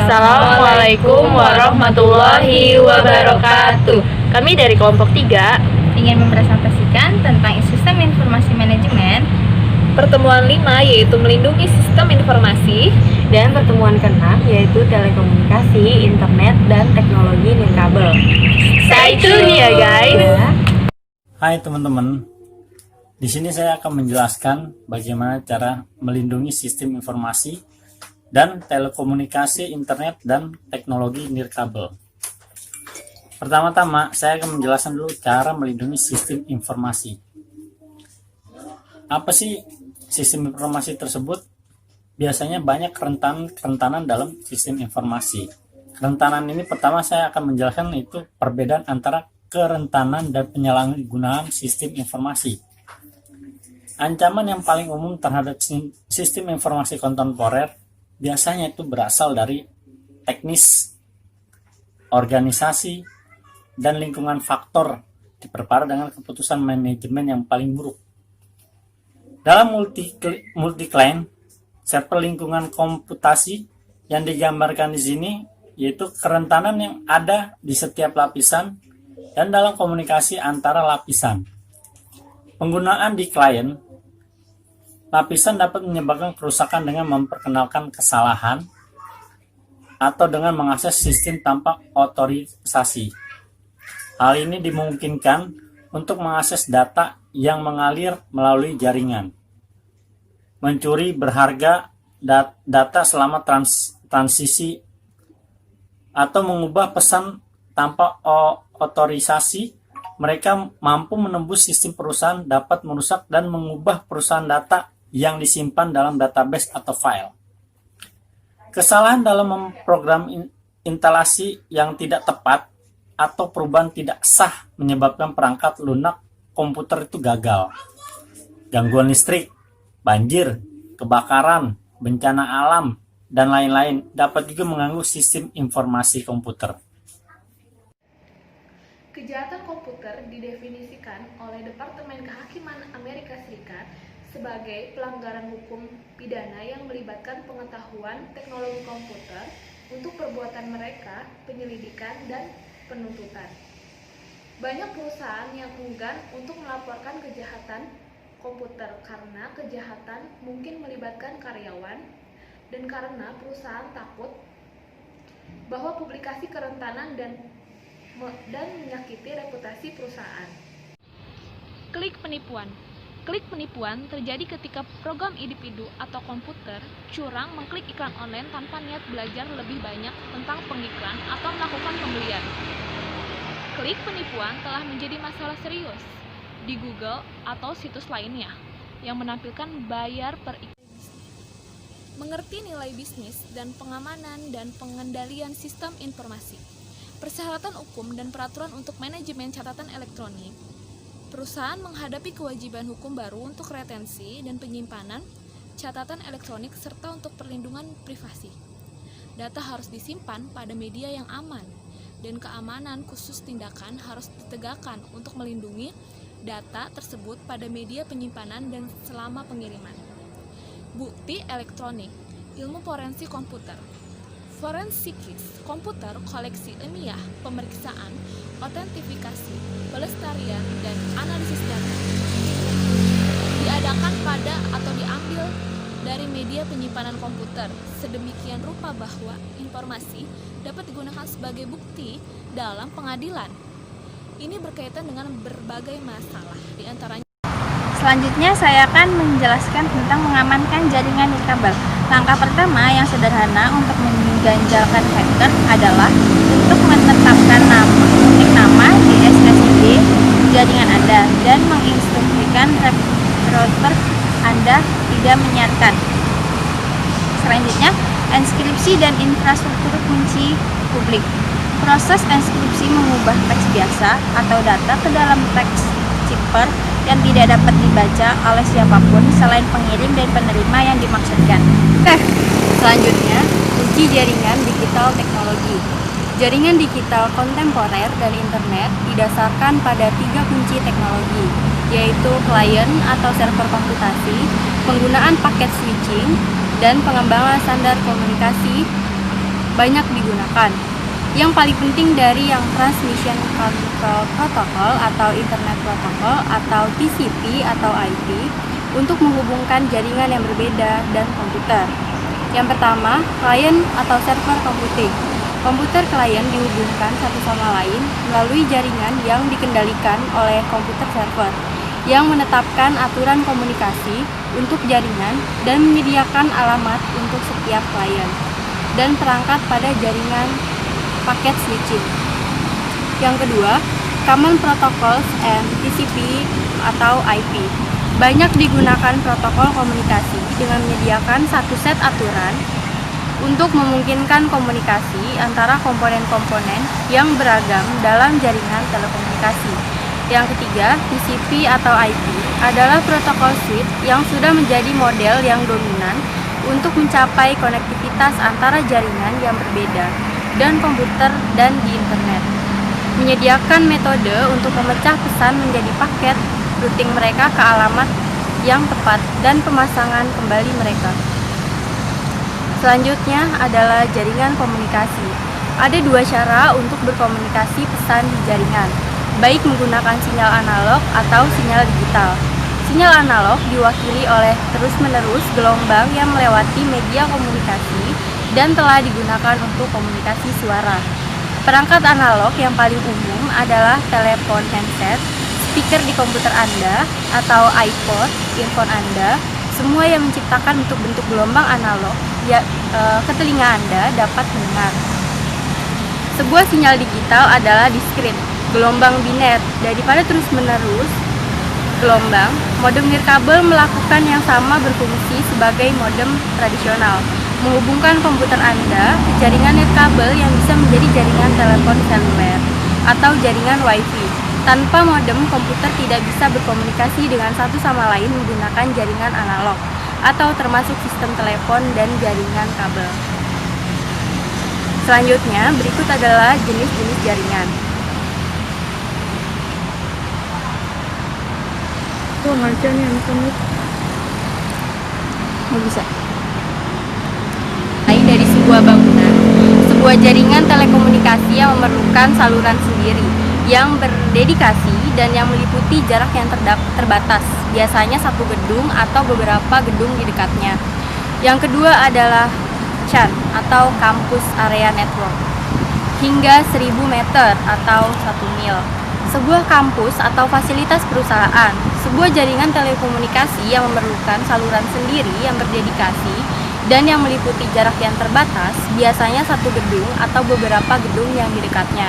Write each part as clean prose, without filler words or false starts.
Assalamualaikum warahmatullahi wabarakatuh. Kami dari kelompok 3 ingin mempresentasikan tentang sistem informasi manajemen. Pertemuan 5 yaitu melindungi sistem informasi, Dan pertemuan ke-6 yaitu telekomunikasi, internet, dan teknologi nirkabel. stay tune ya guys. Hai teman-teman, di sini saya akan menjelaskan bagaimana cara melindungi sistem informasi dan telekomunikasi, internet, dan teknologi nirkabel. Pertama-tama, saya akan menjelaskan dulu cara melindungi sistem informasi. Apa sih sistem informasi tersebut? Biasanya banyak kerentanan dalam sistem informasi. Kerentanan ini pertama saya akan menjelaskan itu perbedaan antara kerentanan dan penyalahgunaan sistem informasi. Ancaman yang paling umum terhadap sistem informasi kontemporer biasanya itu berasal dari teknis, organisasi, dan lingkungan faktor diperparah dengan keputusan manajemen yang paling buruk. Dalam multi-client server lingkungan komputasi yang digambarkan di sini yaitu kerentanan yang ada di setiap lapisan dan dalam komunikasi antara lapisan. Penggunaan di klien, lapisan dapat menyebabkan kerusakan dengan memperkenalkan kesalahan atau dengan mengakses sistem tanpa otorisasi. Hal ini dimungkinkan untuk mengakses data yang mengalir melalui jaringan, mencuri berharga data selama transisi, atau mengubah pesan tanpa otorisasi. Mereka mampu menembus sistem perusahaan, dapat merusak dan mengubah perusahaan data yang disimpan dalam database atau file. Kesalahan dalam memprogram instalasi yang tidak tepat atau perubahan tidak sah menyebabkan perangkat lunak komputer itu gagal. Gangguan listrik, banjir, kebakaran, bencana alam, dan lain-lain dapat juga mengganggu sistem informasi komputer. Kejahatan komputer didefinisikan oleh Departemen Kehakiman Amerika Serikat sebagai pelanggaran hukum pidana yang melibatkan pengetahuan teknologi komputer untuk perbuatan mereka, penyelidikan, dan penuntutan. Banyak perusahaan yang enggan untuk melaporkan kejahatan komputer karena kejahatan mungkin melibatkan karyawan dan karena perusahaan takut bahwa publikasi kerentanan dan menyakiti reputasi perusahaan. Klik penipuan. Klik penipuan terjadi ketika program individu atau komputer curang mengklik iklan online tanpa niat belajar lebih banyak tentang pengiklan atau melakukan pembelian. Klik penipuan telah menjadi masalah serius di Google atau situs lainnya yang menampilkan bayar per iklan. Mengerti nilai bisnis dan pengamanan dan pengendalian sistem informasi. Persyaratan hukum dan peraturan untuk manajemen catatan elektronik. Perusahaan menghadapi kewajiban hukum baru untuk retensi dan penyimpanan catatan elektronik serta untuk perlindungan privasi. Data harus disimpan pada media yang aman dan keamanan khusus tindakan harus ditegakkan untuk melindungi data tersebut pada media penyimpanan dan selama pengiriman. Bukti elektronik, ilmu forensik komputer. Forensikis, komputer, koleksi ilmiah, pemeriksaan, otentifikasi, pelestarian, dan analisis data. Diadakan pada atau diambil dari media penyimpanan komputer, sedemikian rupa bahwa informasi dapat digunakan sebagai bukti dalam pengadilan. Ini berkaitan dengan berbagai masalah, diantaranya. Selanjutnya saya akan menjelaskan tentang mengamankan jaringan nirkabel. Langkah pertama yang sederhana untuk mengganjalkan hacker adalah untuk menetapkan unik nama di SSID jaringan Anda dan menginstruksikan router Anda tidak menyiarkan. Selanjutnya, enskripsi dan infrastruktur kunci publik. Proses enskripsi mengubah teks biasa atau data ke dalam teks cipher yang tidak dapat dibaca oleh siapapun selain pengirim dan penerima yang dimaksudkan. Selanjutnya, uji jaringan digital teknologi. Jaringan digital kontemporer dan internet didasarkan pada 3 kunci teknologi, yaitu klien atau server komputasi, penggunaan paket switching, dan pengembangan standar komunikasi banyak digunakan. Yang paling penting dari yang Transmission Control Protocol atau Internet Protocol atau TCP atau IP untuk menghubungkan jaringan yang berbeda dan komputer. Yang pertama, client atau server computing. Komputer klien dihubungkan satu sama lain melalui jaringan yang dikendalikan oleh komputer server yang menetapkan aturan komunikasi untuk jaringan dan menyediakan alamat untuk setiap klien dan perangkat pada jaringan paket switching. Yang kedua, Common Protocols and TCP atau IP. Banyak digunakan protokol komunikasi dengan menyediakan satu set aturan untuk memungkinkan komunikasi antara komponen-komponen yang beragam dalam jaringan telekomunikasi. Yang ketiga, TCP atau IP adalah protokol switch yang sudah menjadi model yang dominan untuk mencapai konektivitas antara jaringan yang berbeda dan komputer dan di internet. Menyediakan metode untuk memecah pesan menjadi paket routing mereka ke alamat yang tepat dan pemasangan kembali mereka. Selanjutnya adalah jaringan komunikasi. Ada dua cara untuk berkomunikasi pesan di jaringan, baik menggunakan sinyal analog atau sinyal digital. Sinyal analog diwakili oleh terus-menerus gelombang yang melewati media komunikasi dan telah digunakan untuk komunikasi suara. Perangkat analog yang paling umum adalah telepon handset, speaker di komputer Anda, atau iPod, earphone Anda, semua yang menciptakan bentuk-bentuk gelombang analog ke telinga Anda dapat mendengar. Sebuah sinyal digital adalah discrete, gelombang biner, daripada terus-menerus gelombang. Modem nirkabel melakukan yang sama berfungsi sebagai modem tradisional, menghubungkan komputer Anda ke jaringan nirkabel yang bisa menjadi jaringan telepon seluler atau jaringan WiFi. Tanpa modem, komputer tidak bisa berkomunikasi dengan satu sama lain menggunakan jaringan analog atau termasuk sistem telepon dan jaringan kabel. Selanjutnya, berikut adalah jenis-jenis jaringan. Bisa. Dari sebuah bangunan, sebuah jaringan telekomunikasi yang memerlukan saluran sendiri yang berdedikasi dan yang meliputi jarak yang terbatas, biasanya satu gedung atau beberapa gedung di dekatnya. Yang kedua adalah CAN atau Campus Area Network, hingga 1000 meter atau 1 mil. Sebuah kampus atau fasilitas perusahaan, sebuah jaringan telekomunikasi yang memerlukan saluran sendiri yang berdedikasi dan yang meliputi jarak yang terbatas, biasanya satu gedung atau beberapa gedung yang di dekatnya.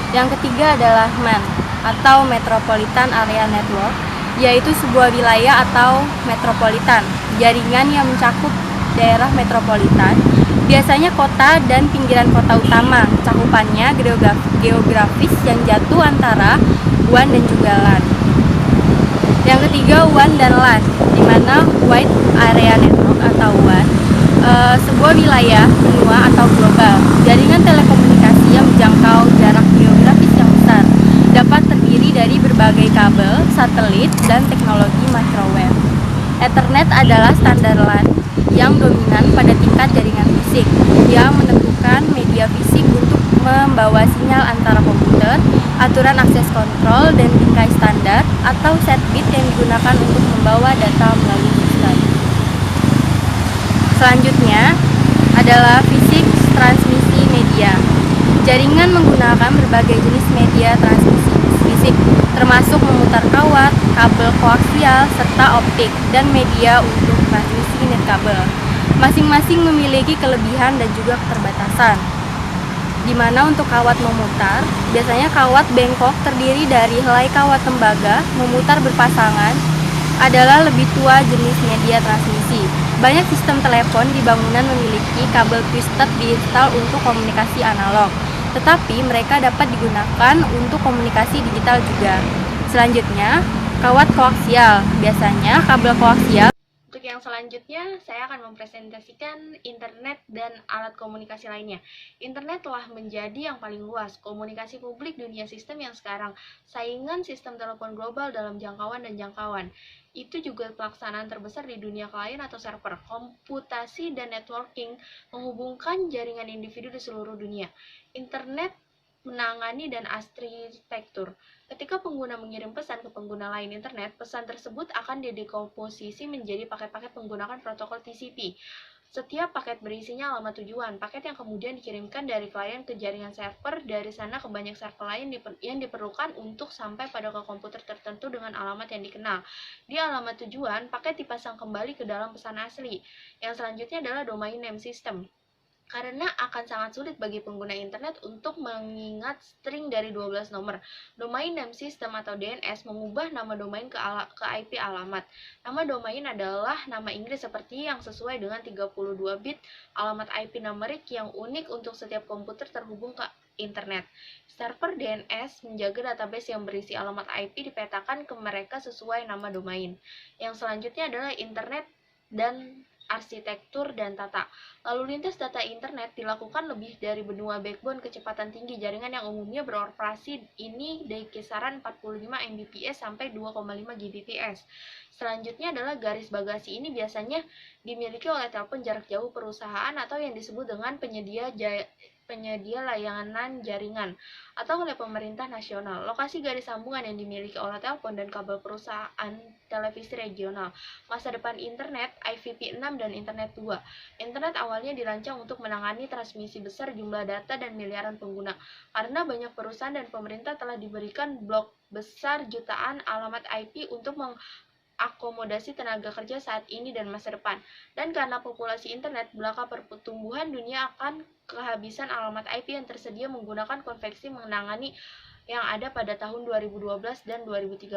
Yang ketiga adalah MAN atau Metropolitan Area Network, yaitu sebuah wilayah atau metropolitan, jaringan yang mencakup daerah metropolitan, biasanya kota dan pinggiran kota utama. Cakupannya geografis yang jatuh antara WAN dan juga LAN. Yang ketiga WAN dan LAN, di mana Wide Area Network atau WAN, sebuah wilayah benua atau global, jaringan telekomunikasi yang menjangkau jarak geografis yang besar, dapat terdiri dari berbagai kabel, satelit, dan teknologi microwave. Ethernet adalah standar LAN yang dominan pada tingkat jaringan fisik, yang menentukan media fisik untuk membawa sinyal antara komputer, aturan akses kontrol, dan bingkai standar atau set bit yang digunakan untuk membawa data melalui substrate. Selanjutnya adalah fisik transmisi media. Jaringan menggunakan berbagai jenis media transmisi fisik, termasuk memutar kawat, kabel koaksial, serta optik, dan media untuk transmisi nirkabel. Masing-masing memiliki kelebihan dan juga keterbatasan. Di mana untuk kawat memutar, biasanya kawat bengkok terdiri dari helai kawat tembaga memutar berpasangan adalah lebih tua jenis media transmisi. Banyak sistem telepon di bangunan memiliki kabel twisted diinstal untuk komunikasi analog, tetapi mereka dapat digunakan untuk komunikasi digital juga. Selanjutnya, kawat koaksial. Biasanya kabel koaksial Untuk yang selanjutnya, saya akan mempresentasikan internet dan alat komunikasi lainnya. Internet telah menjadi yang paling luas komunikasi publik dunia sistem yang sekarang. Saingan sistem telepon global dalam jangkauan dan jangkauan. Itu juga pelaksanaan terbesar di dunia klien atau server. Komputasi dan networking menghubungkan jaringan individu di seluruh dunia. Internet menangani dan arsitektur. Ketika pengguna mengirim pesan ke pengguna lain internet, pesan tersebut akan didekomposisi menjadi paket-paket menggunakan protokol TCP. Setiap paket berisinya alamat tujuan, paket yang kemudian dikirimkan dari klien ke jaringan server, dari sana ke banyak server lain yang diperlukan untuk sampai pada ke komputer tertentu dengan alamat yang dikenal. Di alamat tujuan, paket dipasang kembali ke dalam pesan asli. Yang selanjutnya adalah domain name system. Karena akan sangat sulit bagi pengguna internet untuk mengingat string dari 12 nomor. Domain name system atau DNS mengubah nama domain ke IP alamat. Nama domain adalah nama Inggris seperti yang sesuai dengan 32 bit alamat IP numerik yang unik untuk setiap komputer terhubung ke internet. Server DNS menjaga database yang berisi alamat IP dipetakan ke mereka sesuai nama domain. Yang selanjutnya adalah internet dan arsitektur dan tata. Lalu lintas data internet dilakukan lebih dari benua backbone kecepatan tinggi. Jaringan yang umumnya beroperasi ini di kisaran 45 Mbps sampai 2,5 Gbps. Selanjutnya adalah garis bagasi. Ini biasanya dimiliki oleh telepon jarak jauh perusahaan atau yang disebut dengan penyedia layanan jaringan atau oleh pemerintah nasional. Lokasi garis sambungan yang dimiliki oleh telepon dan kabel perusahaan televisi regional. Masa depan internet, IVP 6 dan internet 2. Internet awalnya dirancang untuk menangani transmisi besar jumlah data dan miliaran pengguna. Karena banyak perusahaan dan pemerintah telah diberikan blok besar jutaan alamat IP untuk akomodasi tenaga kerja saat ini dan masa depan. Dan karena populasi internet, belaka pertumbuhan dunia akan kehabisan alamat IP yang tersedia menggunakan konveksi menangani yang ada pada tahun 2012 dan 2013.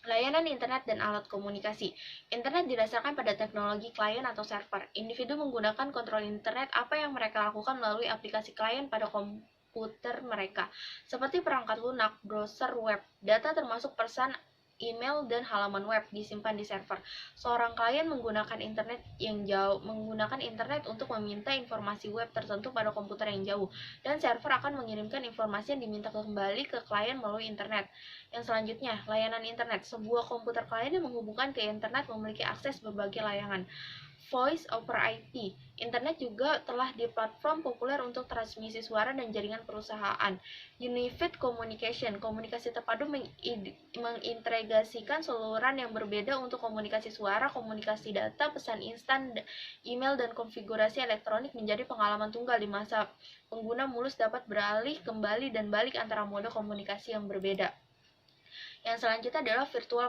Layanan internet dan alat komunikasi. Internet didasarkan pada teknologi klien atau server. Individu menggunakan kontrol internet apa yang mereka lakukan melalui aplikasi klien pada komputer mereka, seperti perangkat lunak, browser web. Data termasuk pesan, email, dan halaman web disimpan di server. Seorang klien menggunakan internet untuk meminta informasi web tertentu pada komputer yang jauh, dan server akan mengirimkan informasi yang diminta kembali ke klien melalui internet. Yang selanjutnya, layanan internet. Sebuah komputer klien yang menghubungkan ke internet memiliki akses berbagai layanan. Voice over IP. Internet juga telah di platform populer untuk transmisi suara dan jaringan perusahaan. Unified Communication. Komunikasi terpadu mengintegrasikan saluran yang berbeda untuk komunikasi suara, komunikasi data, pesan instan, email, dan konfigurasi elektronik menjadi pengalaman tunggal di masa pengguna mulus dapat beralih kembali dan balik antara mode komunikasi yang berbeda. Yang selanjutnya adalah Virtual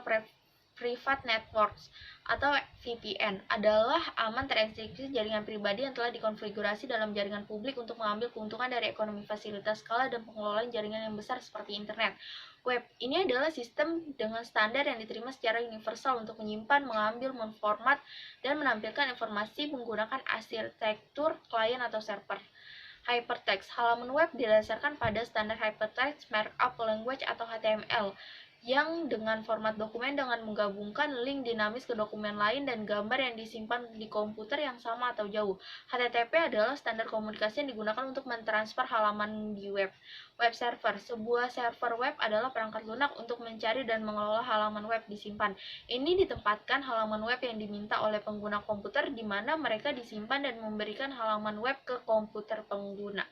Private Networks atau VPN adalah aman tereksekusi jaringan pribadi yang telah dikonfigurasi dalam jaringan publik untuk mengambil keuntungan dari ekonomi fasilitas skala dan pengelolaan jaringan yang besar seperti internet. Web ini adalah sistem dengan standar yang diterima secara universal untuk menyimpan, mengambil, memformat, dan menampilkan informasi menggunakan arsitektur klien atau server. Hypertext. Halaman web didasarkan pada standar Hypertext Markup Language atau HTML yang dengan format dokumen dengan menggabungkan link dinamis ke dokumen lain dan gambar yang disimpan di komputer yang sama atau jauh. HTTP adalah standar komunikasi yang digunakan untuk mentransfer halaman di web. Web server. Sebuah server web adalah perangkat lunak untuk mencari dan mengelola halaman web disimpan. Ini ditempatkan halaman web yang diminta oleh pengguna komputer di mana mereka disimpan dan memberikan halaman web ke komputer pengguna.